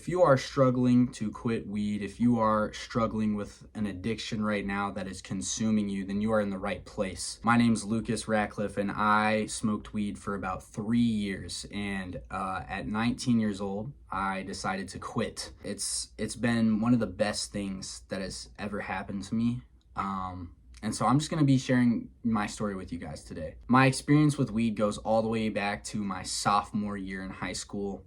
you are struggling to quit weed, if you are struggling with an addiction right now that is consuming you, then you are in the right place. My name's Lucas Ratcliffe, and I smoked weed for about 3 years. And at 19 years old, I decided to quit. It's been one of the best things that has ever happened to me. And so I'm just going to be sharing my story with you guys today. My experience with weed goes all the way back to my sophomore year in high school.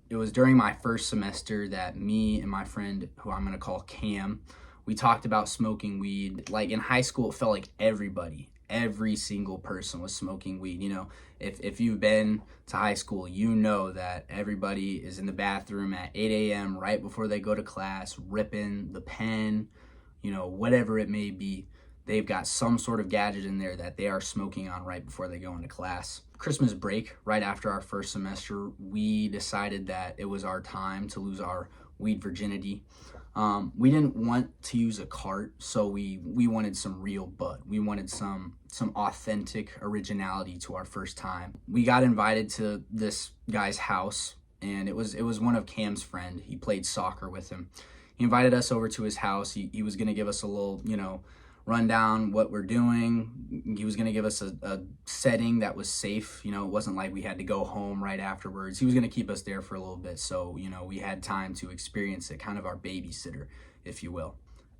It was during my first semester that me and my friend, who I'm going to call Cam, we talked about smoking weed. Like in high school, it felt like every single person was smoking weed. You know, if you've been to high school, you know that everybody is in the bathroom at 8 a.m. right before they go to class, ripping the pen, you know, whatever it may be. They've got some sort of gadget in there that they are smoking on right before they go into class. Christmas break, right after our first semester, we decided that it was our time to lose our weed virginity. We didn't want to use a cart, so we wanted some real bud. We wanted some authentic originality to our first time. We got invited to this guy's house, and it was one of Cam's friend. He played soccer with him. He invited us over to his house. He was gonna give us a little, run down what we're doing. He was going to give us a setting that was safe. You know, it wasn't like we had to go home right afterwards. He was going to keep us there for a little bit. So, we had time to experience it, kind of our babysitter, if you will.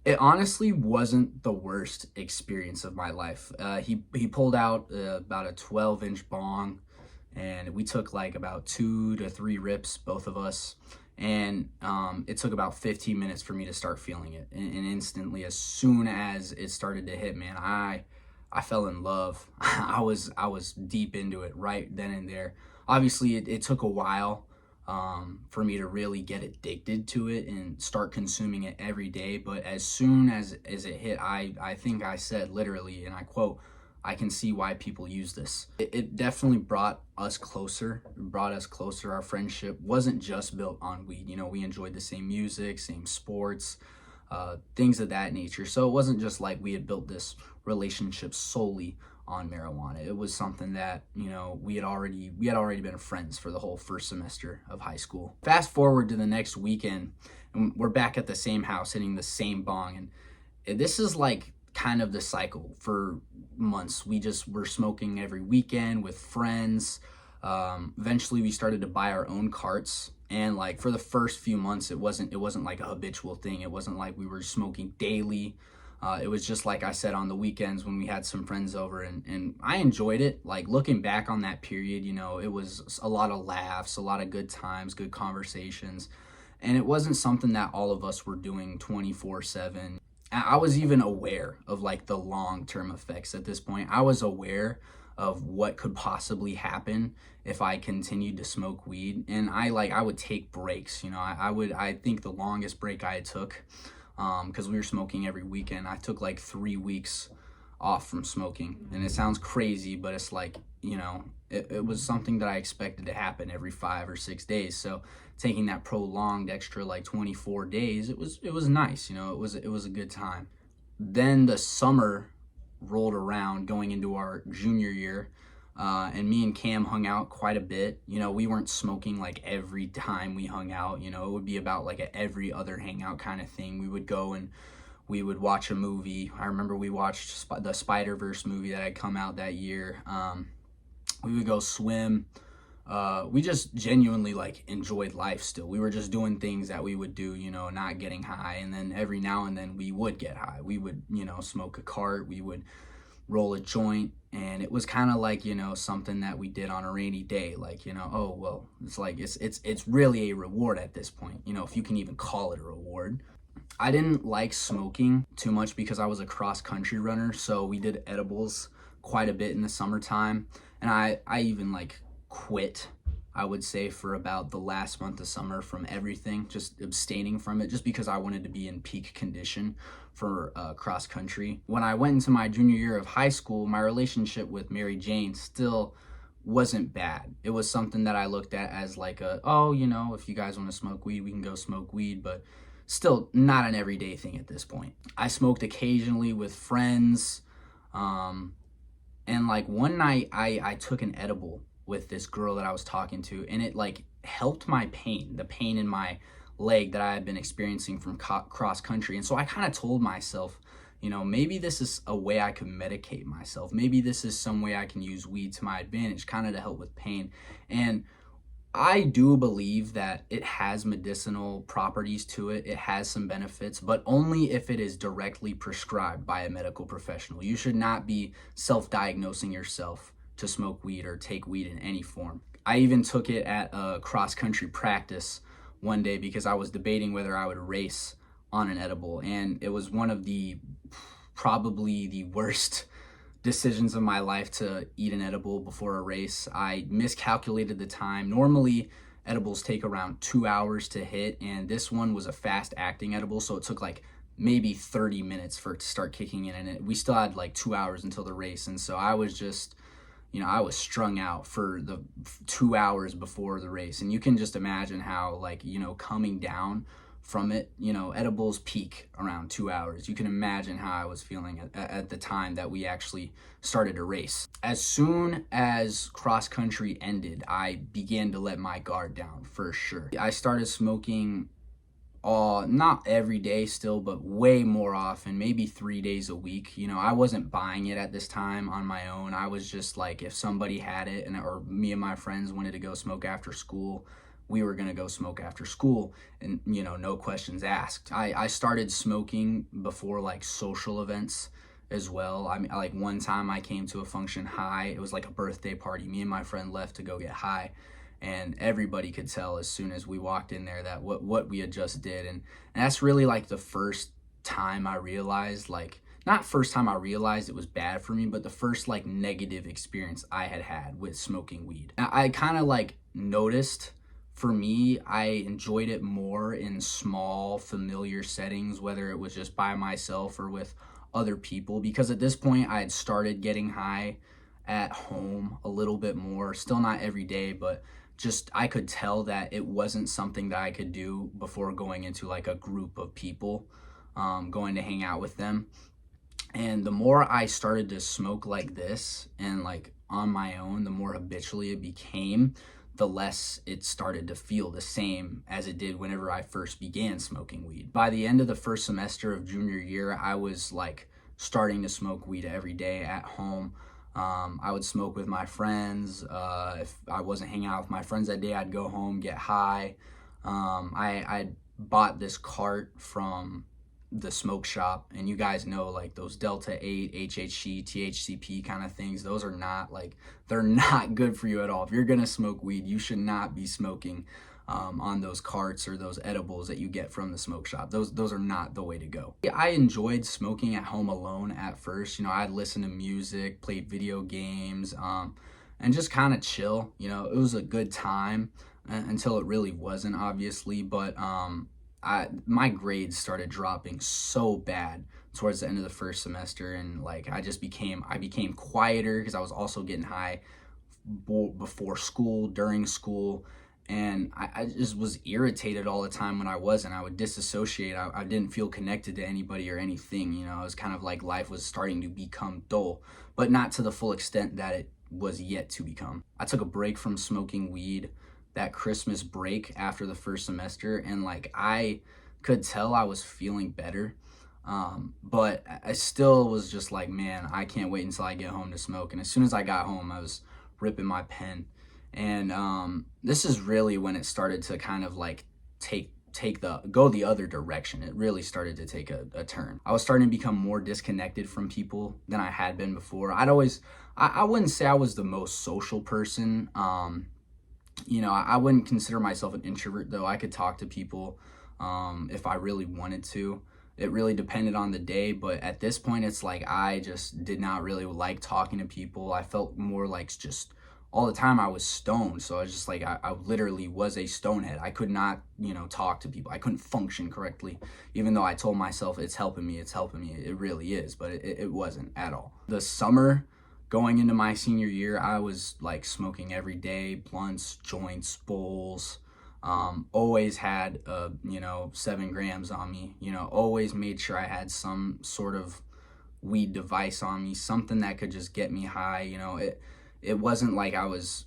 It honestly wasn't the worst experience of my life. He pulled out about a 12-inch bong, and we took like about 2 to 3 rips, both of us. And it took about 15 minutes for me to start feeling it. And instantly, as soon as it started to hit, man, I fell in love. I was deep into it right then and there. Obviously, it took a while for me to really get addicted to it and start consuming it every day. But as soon as it hit, I think I said literally, and I quote, "I can see why people use this." It definitely brought us closer. Our friendship wasn't just built on weed. We enjoyed the same music, same sports, things of that nature. So it wasn't just like we had built this relationship solely on marijuana. It was something that, we had already been friends for the whole first semester of high school. Fast forward to the next weekend, and we're back at the same house hitting the same bong. And this is like kind of the cycle for months. We just were smoking every weekend with friends. Eventually we started to buy our own carts, and like for the first few months it wasn't like a habitual thing. It wasn't like we were smoking daily. It was just like I said, on the weekends when we had some friends over, and I enjoyed it. Like looking back on that period, it was a lot of laughs, a lot of good times, good conversations, and it wasn't something that all of us were doing 24/7. I was even aware of like the long-term effects at this point. I was aware of what could possibly happen if I continued to smoke weed, and I would take breaks. I think the longest break I took, because we were smoking every weekend, I took like 3 weeks off from smoking. And it sounds crazy, but it's like, it was something that I expected to happen every 5 or 6 days. So taking that prolonged extra like 24 days, it was nice. It was a good time. Then the summer rolled around, going into our junior year, and me and Cam hung out quite a bit. We weren't smoking like every time we hung out. It would be about like a every other hangout kind of thing. We would go and we would watch a movie. I remember we watched the Spider-Verse movie that had come out that year. We would go swim. We just genuinely like enjoyed life still. We were just doing things that we would do, not getting high. And then every now and then we would get high. We would, smoke a cart. We would roll a joint. And it was kind of like, something that we did on a rainy day. Like, oh, well, it's like, it's really a reward at this point, if you can even call it a reward. I didn't like smoking too much because I was a cross-country runner, so we did edibles quite a bit in the summertime, and I even like quit, I would say, for about the last month of summer from everything, just abstaining from it, just because I wanted to be in peak condition for cross-country. When I went into my junior year of high school, my relationship with Mary Jane still wasn't bad. It was something that I looked at as like if you guys want to smoke weed, we can go smoke weed, but still not an everyday thing at this point. I smoked occasionally with friends, and like one night I took an edible with this girl that I was talking to, and it helped my pain, the pain in my leg that I had been experiencing from cross country. And so I kind of told myself, maybe this is a way I could medicate myself. Maybe this is some way I can use weed to my advantage, kind of to help with pain. And I do believe that it has medicinal properties to it. It has some benefits, but only if it is directly prescribed by a medical professional. You should not be self-diagnosing yourself to smoke weed or take weed in any form. I even took it at a cross-country practice one day because I was debating whether I would race on an edible, and it was one of the probably the worst decisions of my life to eat an edible before a race. I miscalculated the time. Normally, edibles take around 2 hours to hit, and this one was a fast acting edible, so it took like maybe 30 minutes for it to start kicking in, and we still had like 2 hours until the race. And so I was just, I was strung out for the 2 hours before the race. And you can just imagine how, like, coming down from it, edibles peak around 2 hours. You can imagine how I was feeling at the time that we actually started to race. As soon as cross country ended, I began to let my guard down for sure. I started smoking not every day still, but way more often, maybe 3 days a week. I wasn't buying it at this time on my own. I was just like, if somebody had it or me and my friends wanted to go smoke after school, we were gonna go smoke after school, and no questions asked. I started smoking before like social events as well. I mean, like one time I came to a function high. It was like a birthday party. Me and my friend left to go get high, and everybody could tell as soon as we walked in there that what we had just did. And that's really like the first time I realized, like, not first time I realized it was bad for me, but the first like negative experience I had with smoking weed. I kind of like noticed, for me, I enjoyed it more in small, familiar settings, whether it was just by myself or with other people, because at this point I had started getting high at home a little bit more, still not every day, but just I could tell that it wasn't something that I could do before going into like a group of people, going to hang out with them. And the more I started to smoke like this and like on my own, the more habitually it became, the less it started to feel the same as it did whenever I first began smoking weed. By the end of the first semester of junior year, I was like starting to smoke weed every day at home. I would smoke with my friends. If I wasn't hanging out with my friends that day, I'd go home, get high. I bought this cart from the smoke shop, and you guys know, like, those Delta 8, HHC, THCP kind of things, those are not, like, they're not good for you at all. If you're gonna smoke weed, you should not be smoking on those carts or those edibles that you get from the smoke shop. Those are not the way to go. I enjoyed smoking at home alone at first. I'd listen to music, play video games, and just kind of chill. It was a good time until it really wasn't, obviously. But my grades started dropping so bad towards the end of the first semester, and like I became quieter because I was also getting high before school, during school, and I just was irritated all the time when I wasn't. I would disassociate. I didn't feel connected to anybody or anything. It was kind of like life was starting to become dull, but not to the full extent that it was yet to become. I took a break from smoking weed that Christmas break after the first semester, and like I could tell I was feeling better, but I still was just like, man, I can't wait until I get home to smoke. And as soon as I got home, I was ripping my pen, and this is really when it started to kind of like go the other direction. It really started to take a turn. I was starting to become more disconnected from people than I had been before. I wouldn't say I was the most social person. I wouldn't consider myself an introvert, though. I could talk to people if I really wanted to. It really depended on the day, but at this point, it's like I just did not really like talking to people. I felt more like just all the time I was stoned, so I was just like, I literally was a stonehead. I could not, talk to people. I couldn't function correctly, even though I told myself it's helping me. It really is, but it wasn't at all. The summer going into my senior year, I was like smoking every day, blunts, joints, bowls. Always had 7 grams on me. Always made sure I had some sort of weed device on me, something that could just get me high. it wasn't like I was,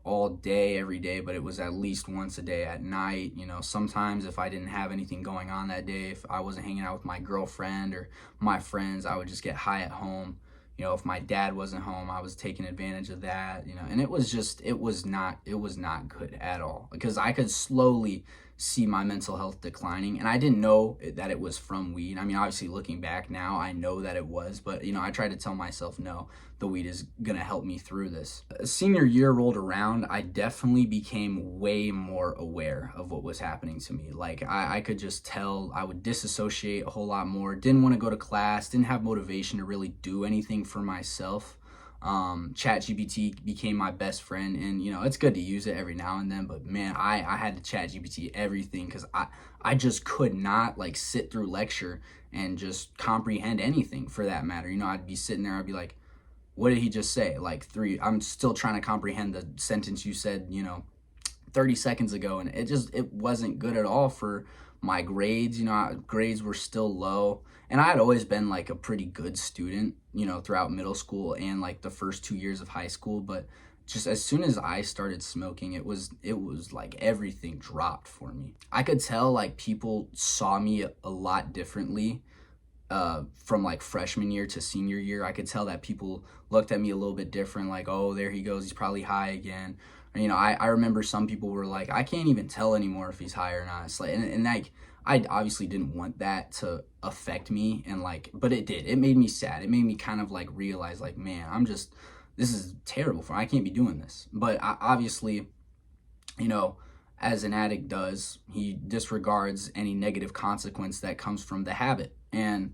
all day, every day, but it was at least once a day at night. Sometimes if I didn't have anything going on that day, if I wasn't hanging out with my girlfriend or my friends, I would just get high at home. If my dad wasn't home, I was taking advantage of that, and it was not good at all, because I could slowly see my mental health declining, and I didn't know that it was from weed. I mean, obviously looking back now, I know that it was, but I tried to tell myself, no, the weed is gonna help me through this. Senior year rolled around, I definitely became way more aware of what was happening to me. Like I could just tell I would disassociate a whole lot more, didn't want to go to class, didn't have motivation to really do anything for myself. ChatGPT became my best friend, and it's good to use it every now and then, but man, I had to ChatGPT everything, because I just could not like sit through lecture and just comprehend anything, for that matter. I'd be sitting there, I'd be like, what did he just say? Like I'm still trying to comprehend the sentence you said 30 seconds ago, and it wasn't good at all for my grades. Grades were still low, and I had always been like a pretty good student, throughout middle school and like the first 2 years of high school. But just as soon as I started smoking, it was like everything dropped for me. I could tell like people saw me a lot differently from like freshman year to senior year. I could tell that people looked at me a little bit different, like, oh, there he goes, he's probably high again. Or, I remember some people were like, I can't even tell anymore if he's high or not. It's like, and like, I obviously didn't want that to affect me, and like, but it did. It made me sad. It made me kind of like realize, like, man, this is terrible for me. I can't be doing this. But obviously, as an addict does, he disregards any negative consequence that comes from the habit. And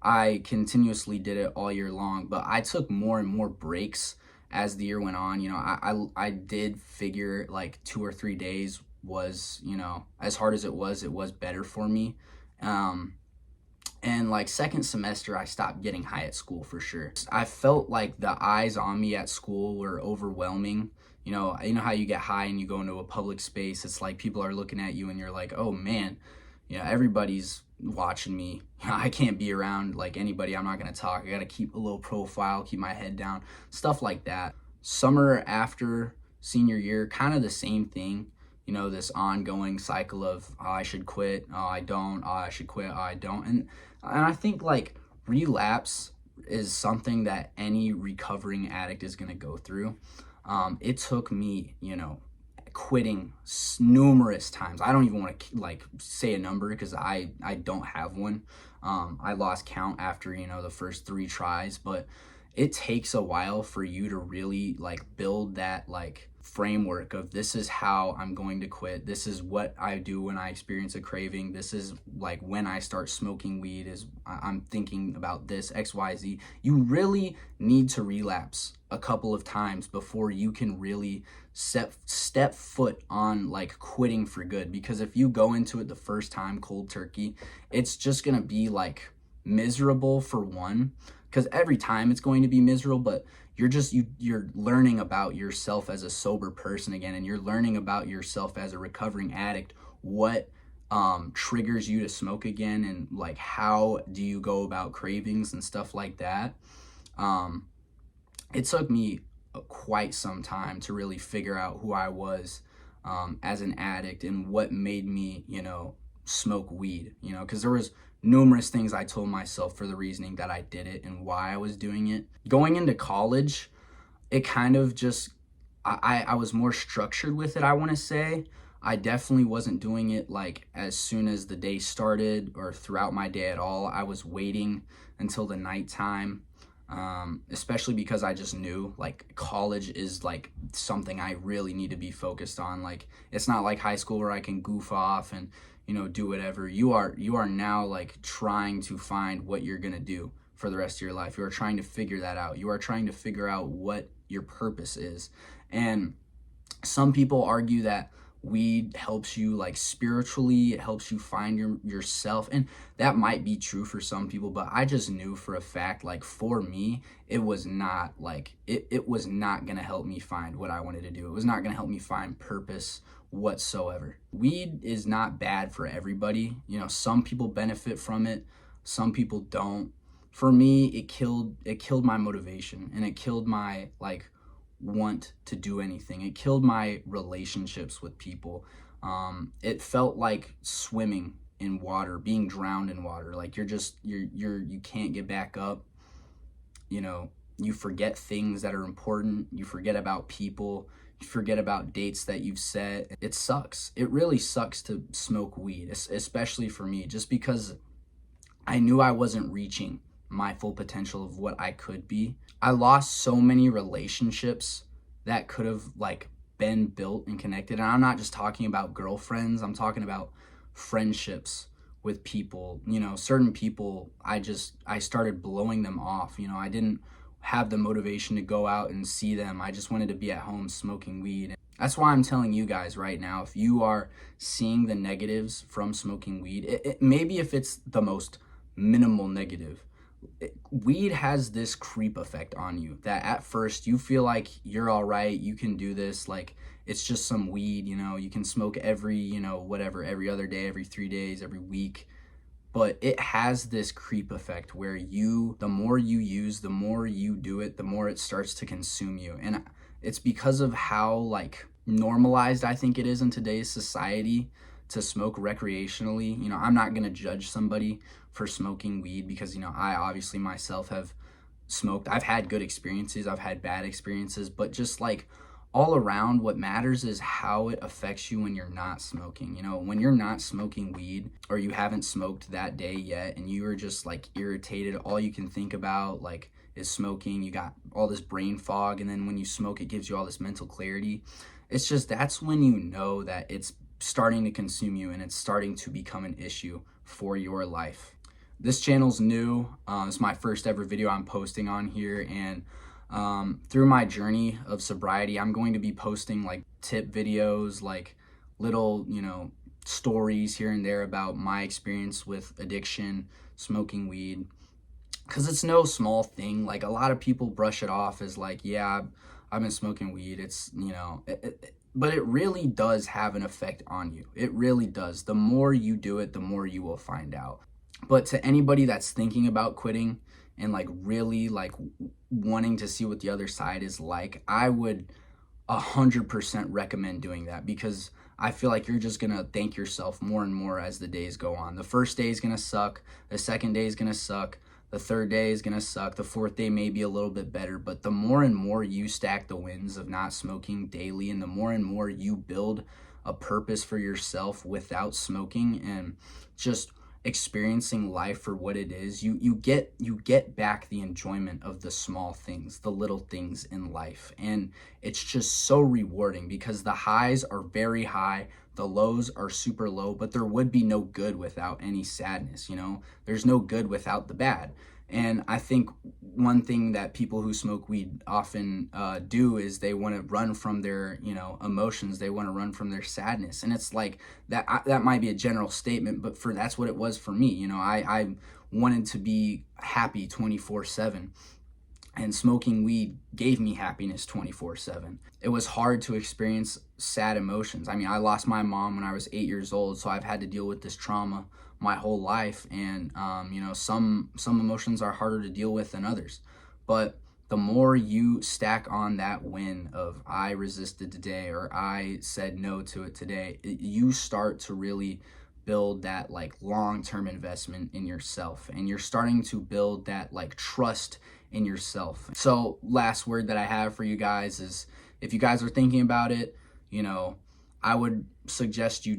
I continuously did it all year long, but I took more and more breaks as the year went on. I did figure like 2 or 3 days was, as hard as it was better for me. And like second semester, I stopped getting high at school for sure. I felt like the eyes on me at school were overwhelming. How you get high and you go into a public space, it's like people are looking at you and you're like, oh man, everybody's watching me. I can't be around like anybody. I'm not going to talk. I got to keep a low profile, keep my head down, stuff like that. Summer after senior year, kind of the same thing. This ongoing cycle of, oh, I should quit, oh, I don't, oh, I should quit, oh, I don't. And I think like relapse is something that any recovering addict is going to go through. It took me, quitting numerous times. I don't even want to like say a number, because I don't have one. I lost count after, the first 3 tries, but it takes a while for you to really like build that like framework of, this is how I'm going to quit. This is what I do when I experience a craving. This is like when I start smoking weed, is I'm thinking about this XYZ. You really need to relapse a couple of times before you can really step foot on like quitting for good. Because if you go into it the first time cold turkey, it's just gonna be like miserable for one, because every time it's going to be miserable, but you're learning about yourself as a sober person again, and you're learning about yourself as a recovering addict, what triggers you to smoke again, and like how do you go about cravings and stuff like that. It took me quite some time to really figure out who I was as an addict, and what made me smoke weed, because there was numerous things I told myself for the reasoning that I did it and why I was doing it. Going into college, it kind of just, I was more structured with it, I want to say. I definitely wasn't doing it like as soon as the day started or throughout my day at all. I was waiting until the nighttime, especially because I just knew like college is like something I really need to be focused on. Like, it's not like high school where I can goof off and do whatever. You are now like trying to find what you're gonna do for the rest of your life. You are trying to figure that out. You are trying to figure out what your purpose is. And some people argue that weed helps you like spiritually, it helps you find yourself, and that might be true for some people, but I just knew for a fact, like for me, it was not like it was not gonna help me find what I wanted to do. It was not gonna help me find purpose whatsoever. Weed is not bad for everybody. Some people benefit from it, some people don't. For me, it killed my motivation, and it killed my like want to do anything. It killed my relationships with people. It felt like swimming in water, being drowned in water. Like you can't get back up. You know, you forget things that are important. You forget about people. You forget about dates that you've set. It sucks. It really sucks to smoke weed, especially for me, just because I knew I wasn't reaching my full potential of what I could be. I lost so many relationships that could have like been built and connected. And I'm not just talking about girlfriends, I'm talking about friendships with people. You know, certain people, I started blowing them off. You know, I didn't have the motivation to go out and see them. I just wanted to be at home smoking weed. That's why I'm telling you guys right now, if you are seeing the negatives from smoking weed, maybe if it's the most minimal negative, weed has this creep effect on you that at first you feel like you're all right, you can do this, like it's just some weed, you know, you can smoke every, you know, whatever, every other day, every 3 days, every week. But it has this creep effect where the more you use, the more you do it, the more it starts to consume you. And it's because of how like normalized I think it is in today's society to smoke recreationally. You know, I'm not gonna judge somebody for smoking weed because, you know, I obviously myself have smoked. I've had good experiences, I've had bad experiences, but just like all around, what matters is how it affects you when you're not smoking. You know, when you're not smoking weed or you haven't smoked that day yet and you are just like irritated, all you can think about like is smoking, you got all this brain fog, and then when you smoke it gives you all this mental clarity. It's just, that's when you know that it's starting to consume you and it's starting to become an issue for your life. This channel's new. It's my first ever video I'm posting on here, and through my journey of sobriety, I'm going to be posting like tip videos, like little, you know, stories here and there about my experience with addiction, smoking weed, because it's no small thing. Like a lot of people brush it off as like, yeah, I've been smoking weed. It's, you know, but it really does have an effect on you. It really does. The more you do it, the more you will find out. But to anybody that's thinking about quitting and like really like wanting to see what the other side is like, I would 100% recommend doing that, because I feel like you're just gonna thank yourself more and more as the days go on. The first day is gonna suck, the second day is gonna suck, the third day is gonna suck, the fourth day may be a little bit better, but the more and more you stack the wins of not smoking daily, and the more and more you build a purpose for yourself without smoking and just experiencing life for what it is, you get back the enjoyment of the small things, the little things in life. And it's just so rewarding, because the highs are very high, the lows are super low, but there would be no good without any sadness. You know, there's no good without the bad. And I think one thing that people who smoke weed often do is they want to run from their, you know, emotions. They want to run from their sadness. And it's like that might be a general statement, but that's what it was for me. You know, I wanted to be happy 24/7. And smoking weed gave me happiness 24/7. It was hard to experience sad emotions. I mean, I lost my mom when I was 8 years old, so I've had to deal with this trauma my whole life. And, you know, some emotions are harder to deal with than others. But the more you stack on that win of I resisted today, or I said no to it today, you start to really build that like long-term investment in yourself, and you're starting to build that like trust in yourself. So last word that I have for you guys is, if you guys are thinking about it, you know, I would suggest you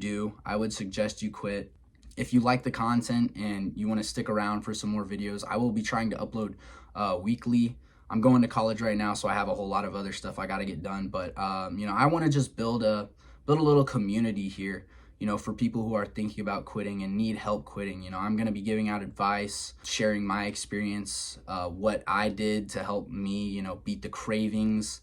quit. If you like the content and you want to stick around for some more videos, I will be trying to upload weekly. I'm going to college right now, so I have a whole lot of other stuff I got to get done, but you know, I want to just build a little community here, you know, for people who are thinking about quitting and need help quitting. You know, I'm going to be giving out advice, sharing my experience, what I did to help me, you know, beat the cravings,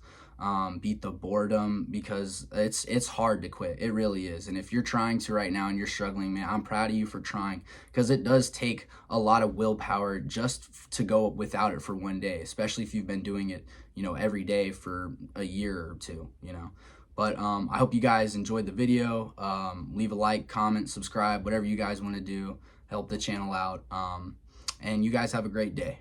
beat the boredom, because it's hard to quit. It really is. And if you're trying to right now and you're struggling, man, I'm proud of you for trying, because it does take a lot of willpower just to go without it for one day, especially if you've been doing it, you know, every day for a year or two, you know. But I hope you guys enjoyed the video. Leave a like, comment, subscribe, whatever you guys want to do. Help the channel out. And you guys have a great day.